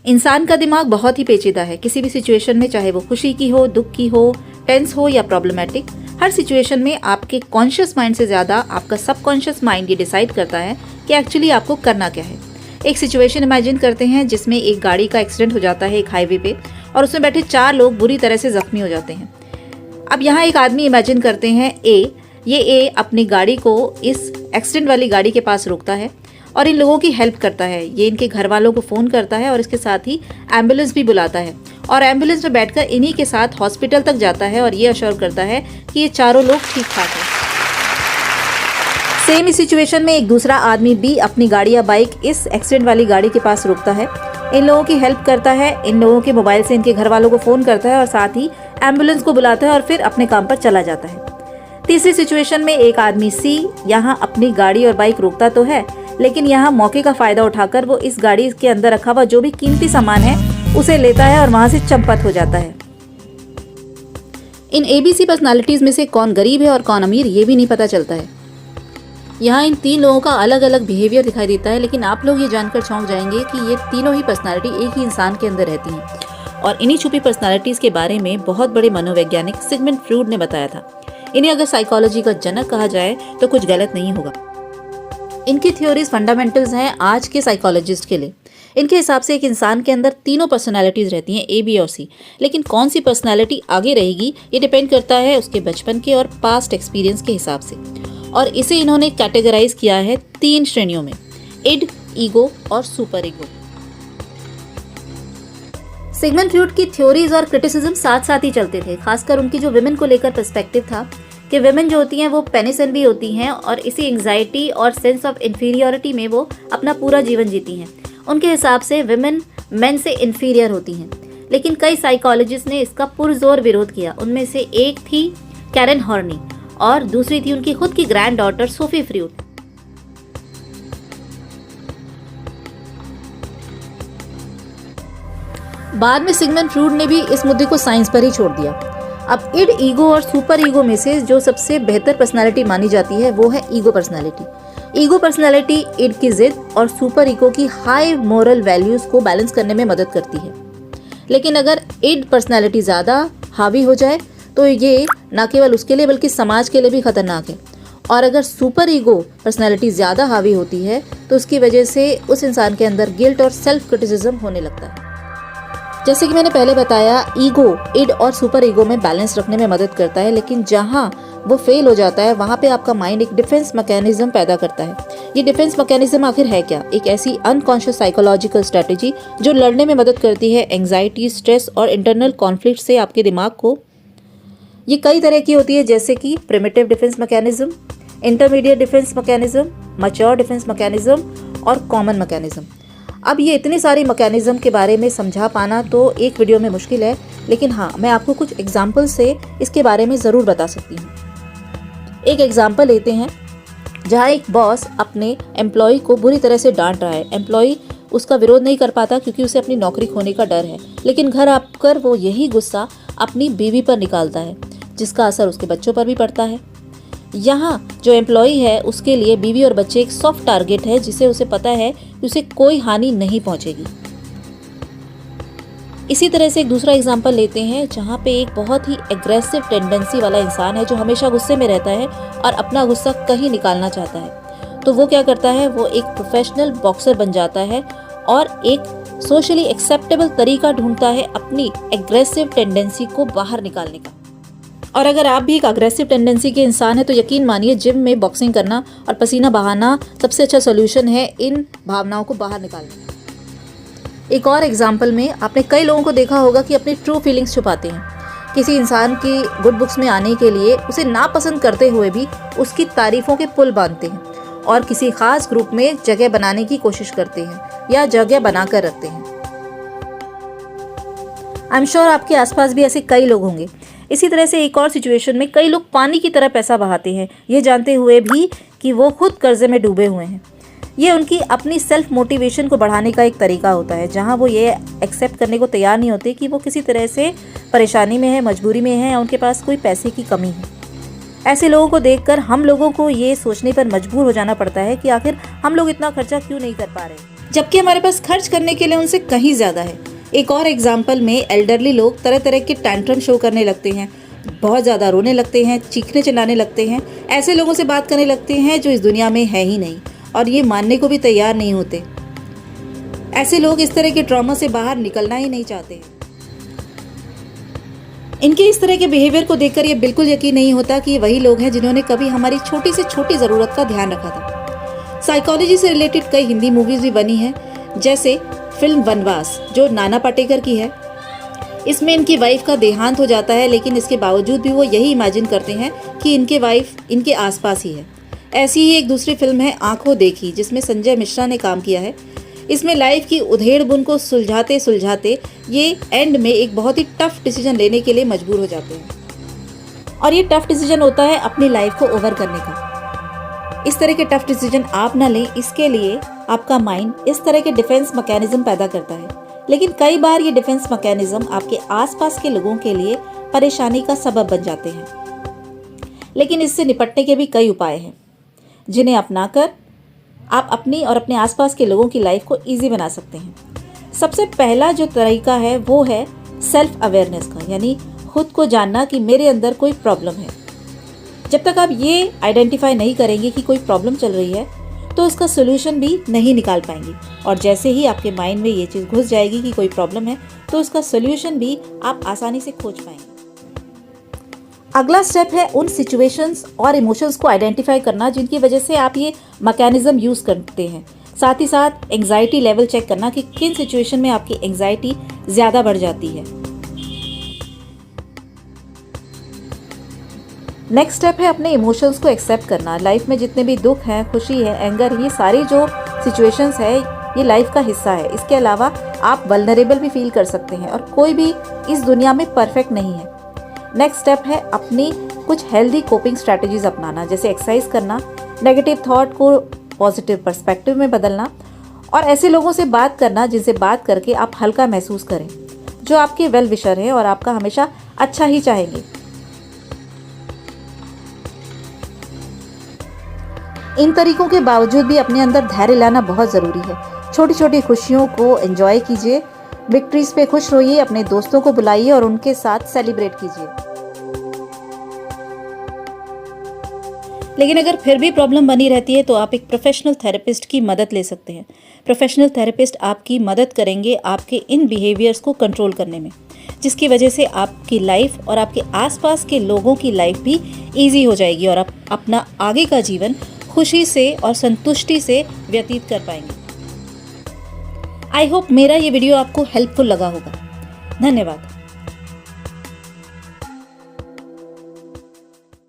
इंसान का दिमाग बहुत ही पेचीदा है। किसी भी सिचुएशन में, चाहे वो खुशी की हो, दुख की हो, टेंस हो या प्रॉब्लमेटिक, हर सिचुएशन में आपके कॉन्शियस माइंड से ज़्यादा आपका सबकॉन्शियस माइंड ये डिसाइड करता है कि एक्चुअली आपको करना क्या है। एक सिचुएशन इमेजिन करते हैं जिसमें एक गाड़ी का एक्सीडेंट हो जाता है एक हाईवे पे, और उसमें बैठे 4 लोग बुरी तरह से जख्मी हो जाते हैं। अब यहाँ एक आदमी इमेजिन करते हैं ए। ये ए अपनी गाड़ी को इस एक्सीडेंट वाली गाड़ी के पास रोकता है और इन लोगों की हेल्प करता है। ये इनके घर वालों को फ़ोन करता है और इसके साथ ही एम्बुलेंस भी बुलाता है, और एम्बुलेंस में बैठकर इन्हीं के साथ हॉस्पिटल तक जाता है और ये अश्योर करता है कि ये चारों लोग ठीक ठाक हैं। सेम इस सिचुएशन में एक दूसरा आदमी बी अपनी गाड़ी या बाइक इस एक्सीडेंट वाली गाड़ी के पास रोकता है, इन लोगों की हेल्प करता है, इन लोगों के मोबाइल से इनके घर वालों को फ़ोन करता है और साथ ही एम्बुलेंस को बुलाता है और फिर अपने काम पर चला जाता है। तीसरी सिचुएशन में एक आदमी सी यहाँ अपनी गाड़ी और बाइक रोकता तो है, लेकिन यहाँ मौके का फायदा उठाकर वो इस गाड़ी के अंदर रखा हुआ जो भी कीमती सामान है उसे लेता है और वहां से चंपत हो जाता है। इन ABC पर्सनालिटीज में से कौन गरीब है और कौन अमीर ये भी नहीं पता चलता है। यहाँ इन 3 लोगों का अलग अलग बिहेवियर दिखाई देता है, लेकिन आप लोग ये जानकर चौंक जाएंगे कि ये तीनों ही पर्सनालिटी एक ही इंसान के अंदर रहती हैं। और इन्हीं छुपी पर्सनालिटीज के बारे में बहुत बड़े मनोवैज्ञानिक सिगमंड फ्रॉयड ने बताया था। इन्हें अगर साइकोलॉजी का जनक कहा जाए तो कुछ गलत नहीं होगा। इनकी थ्योरीज फंडामेंटल्स हैं आज के साइकोलॉजिस्ट के लिए। इनके हिसाब से एक इंसान के अंदर तीनों पर्सनालिटीज रहती हैं, A, B और C, लेकिन कौन सी पर्सनालिटी आगे रहेगी ये डिपेंड करता है उसके बचपन के और पास्ट एक्सपीरियंस के हिसाब से। और इसे इन्होंने कैटेगराइज किया है 3 श्रेणियों में, इड, ईगो और सुपर ईगो। सिगमंड फ्रॉयड की थ्योरीज और क्रिटिसिज्म साथ साथ ही चलते थे, खासकर उनकी जो विमेन को लेकर पर्सपेक्टिव था कि विमेन जो होती हैं वो पेनिसन भी होती हैं और इसी एंग्जाइटी और सेंस ऑफ इन्फीरियरिटी में वो अपना पूरा जीवन जीती हैं। उनके हिसाब से विमेन मेन से इन्फीरियर होती हैं, लेकिन कई साइकोलॉजिस्ट ने इसका पुरजोर विरोध किया। उनमें से एक थी कैरन हॉर्नी और दूसरी थी उनकी खुद की ग्रैंड डॉटर सोफी फ्रॉयड। बाद में सिगमंड फ्रॉयड ने भी इस मुद्दे को साइंस पर ही छोड़ दिया। अब इड, ईगो और सुपर ईगो में से जो सबसे बेहतर पर्सनालिटी मानी जाती है वो है ego personality. Ego personality id की जिद और सुपर ईगो की हाई मोरल वैल्यूज को बैलेंस करने में मदद करती है। लेकिन अगर इड पर्सनालिटी ज़्यादा हावी हो जाए तो ये न केवल उसके लिए बल्कि समाज के लिए भी खतरनाक है। और अगर सुपर ईगो पर्सनालिटी ज़्यादा हावी होती है तो उसकी वजह से उस इंसान के अंदर गिल्ट और सेल्फ क्रिटिसिज्म होने लगता है। जैसे कि मैंने पहले बताया, ईगो इड और सुपर ईगो में बैलेंस रखने में मदद करता है, लेकिन जहां वो फेल हो जाता है वहां पे आपका माइंड एक डिफेंस मैकेनिज्म पैदा करता है। ये डिफेंस मैकेनिज्म आखिर है क्या? एक ऐसी अनकॉन्शियस साइकोलॉजिकल स्ट्रेटेजी जो लड़ने में मदद करती है एंग्जाइटी, स्ट्रेस और इंटरनल कॉन्फ्लिक्ट से आपके दिमाग को। ये कई तरह की होती है, जैसे कि primitive defence mechanism, intermediate defence mechanism, mature defence mechanism और कॉमन मैकेनिज्म। अब ये इतनी सारी मैकेनिज्म के बारे में समझा पाना तो एक वीडियो में मुश्किल है, लेकिन हाँ, मैं आपको कुछ एग्जाम्पल से इसके बारे में ज़रूर बता सकती हूँ। एक एग्जाम्पल लेते हैं जहाँ एक बॉस अपने एम्प्लॉय को बुरी तरह से डांट रहा है। एम्प्लॉय उसका विरोध नहीं कर पाता क्योंकि उसे अपनी नौकरी खोने का डर है, लेकिन घर आकर वो यही गुस्सा अपनी बीवी पर निकालता है, जिसका असर उसके बच्चों पर भी पड़ता है। यहाँ जो एम्प्लॉय है उसके लिए बीवी और बच्चे एक सॉफ्ट टारगेट है, जिसे उसे पता है कि उसे कोई हानि नहीं पहुंचेगी। इसी तरह से एक दूसरा एग्जांपल लेते हैं जहाँ पे एक बहुत ही एग्रेसिव टेंडेंसी वाला इंसान है जो हमेशा गुस्से में रहता है और अपना गुस्सा कहीं निकालना चाहता है। तो वो क्या करता है, वो एक प्रोफेशनल बॉक्सर बन जाता है और एक सोशली एक्सेप्टेबल तरीका ढूंढता है अपनी एग्रेसिव टेंडेंसी को बाहर निकालने का। और अगर आप भी एक अग्रेसिव टेंडेंसी के इंसान हैं तो यकीन मानिए जिम में बॉक्सिंग करना और पसीना बहाना सबसे अच्छा सोल्यूशन है इन भावनाओं को बाहर निकालने का। एक और एग्जांपल में आपने कई लोगों को देखा होगा कि अपनी ट्रू फीलिंग्स छुपाते हैं। किसी इंसान की गुड बुक्स में आने के लिए उसे नापसंद करते हुए भी उसकी तारीफों के पुल बांधते हैं और किसी खास ग्रुप में जगह बनाने की कोशिश करते हैं या जगह बनाकर रखते हैं। आई एम श्योर आपके आसपास भी ऐसे कई लोग होंगे। इसी तरह से एक और सिचुएशन में कई लोग पानी की तरह पैसा बहाते हैं, ये जानते हुए भी कि वो खुद कर्जे में डूबे हुए हैं। ये उनकी अपनी सेल्फ मोटिवेशन को बढ़ाने का एक तरीका होता है, जहां वो ये एक्सेप्ट करने को तैयार नहीं होते कि वो किसी तरह से परेशानी में है, मजबूरी में है या उनके पास कोई पैसे की कमी है। ऐसे लोगों को देखकर हम लोगों को ये सोचने पर मजबूर हो जाना पड़ता है कि आखिर हम लोग इतना खर्चा क्यों नहीं कर पा रहे। जबकि हमारे पास खर्च करने के लिए उनसे कहीं ज़्यादा है। एक और एग्जाम्पल में एल्डरली लोग तरह तरह के टैंट्रम शो करने लगते हैं, बहुत ज़्यादा रोने लगते हैं, चीखने चिल्लाने लगते हैं, ऐसे लोगों से बात करने लगते हैं जो इस दुनिया में है ही नहीं और ये मानने को भी तैयार नहीं होते। ऐसे लोग इस तरह के ट्रॉमा से बाहर निकलना ही नहीं चाहते। इनके इस तरह के बिहेवियर को देखकर ये बिल्कुल यकीन नहीं होता कि ये वही लोग हैं जिन्होंने कभी हमारी छोटी से छोटी ज़रूरत का ध्यान रखा था। साइकोलॉजी से रिलेटेड कई हिंदी मूवीज़ भी बनी हैं, जैसे फिल्म वनवास जो नाना पाटेकर की है। इसमें इनकी वाइफ का देहांत हो जाता है, लेकिन इसके बावजूद भी वो यही इमेजिन करते हैं कि इनके वाइफ इनके आसपास ही है। ऐसी ही एक दूसरी फिल्म है आंखों देखी, जिसमें संजय मिश्रा ने काम किया है। इसमें लाइफ की उधेड़ बुन को सुलझाते सुलझाते ये एंड में एक बहुत ही टफ डिसीजन लेने के लिए मजबूर हो जाते हैं, और ये टफ डिसीजन होता है अपनी लाइफ को ओवर करने का। इस तरह के टफ डिसीजन आप ना लें, इसके लिए आपका माइंड इस तरह के डिफेंस मैकेनिज्म पैदा करता है, लेकिन कई बार ये डिफेंस मैकेनिज्म आपके आसपास के लोगों के लिए परेशानी का सबब बन जाते हैं। लेकिन इससे निपटने के भी कई उपाय हैं, जिन्हें अपनाकर आप अपनी और अपने आसपास के लोगों की लाइफ को इजी बना सकते हैं। सबसे पहला जो तरीका है वो है सेल्फ अवेयरनेस का, यानी खुद को जानना कि मेरे अंदर कोई प्रॉब्लम है। जब तक आप ये आइडेंटिफाई नहीं करेंगे कि कोई प्रॉब्लम चल रही है तो उसका सोल्यूशन भी नहीं निकाल पाएंगे, और जैसे ही आपके माइंड में ये चीज़ घुस जाएगी कि कोई प्रॉब्लम है तो उसका सोल्यूशन भी आप आसानी से खोज पाएंगे। अगला स्टेप है उन सिचुएशंस और इमोशंस को आइडेंटिफाई करना जिनकी वजह से आप ये मैकेनिज्म यूज़ करते हैं। साथ ही साथ एंग्जाइटी लेवल चेक करना कि किन सिचुएशन में आपकी एंग्जाइटी ज़्यादा बढ़ जाती है। नेक्स्ट स्टेप है अपने इमोशंस को एक्सेप्ट करना। लाइफ में जितने भी दुख हैं, खुशी है, एंगर, ये सारी जो सिचुएशंस है ये लाइफ का हिस्सा है। इसके अलावा आप वल्नरेबल भी फील कर सकते हैं, और कोई भी इस दुनिया में परफेक्ट नहीं है। नेक्स्ट स्टेप है अपनी कुछ हेल्दी कोपिंग स्ट्रैटेजीज अपनाना, जैसे एक्सरसाइज करना, नेगेटिव थॉट को पॉजिटिव पर्सपेक्टिव में बदलना, और ऐसे लोगों से बात करना जिनसे बात करके आप हल्का महसूस करें, जो आपके वेल विशर हैं और आपका हमेशा अच्छा ही चाहेंगे। इन तरीकों के बावजूद भी अपने अंदर धैर्य लाना बहुत ज़रूरी है। छोटी छोटी खुशियों को एंजॉय कीजिए, विक्ट्रीज पे खुश होइए, अपने दोस्तों को बुलाइए और उनके साथ सेलिब्रेट कीजिए। लेकिन अगर फिर भी प्रॉब्लम बनी रहती है तो आप एक प्रोफेशनल थेरेपिस्ट की मदद ले सकते हैं। प्रोफेशनल थेरेपिस्ट आपकी मदद करेंगे आपके इन बिहेवियर्स को कंट्रोल करने में, जिसकी वजह से आपकी लाइफ और आपके आसपास के लोगों की लाइफ भी ईजी हो जाएगी और आप अपना आगे का जीवन खुशी से और संतुष्टि से व्यतीत कर पाएंगे। आई होप मेरा ये वीडियो आपको हेल्पफुल लगा होगा। धन्यवाद।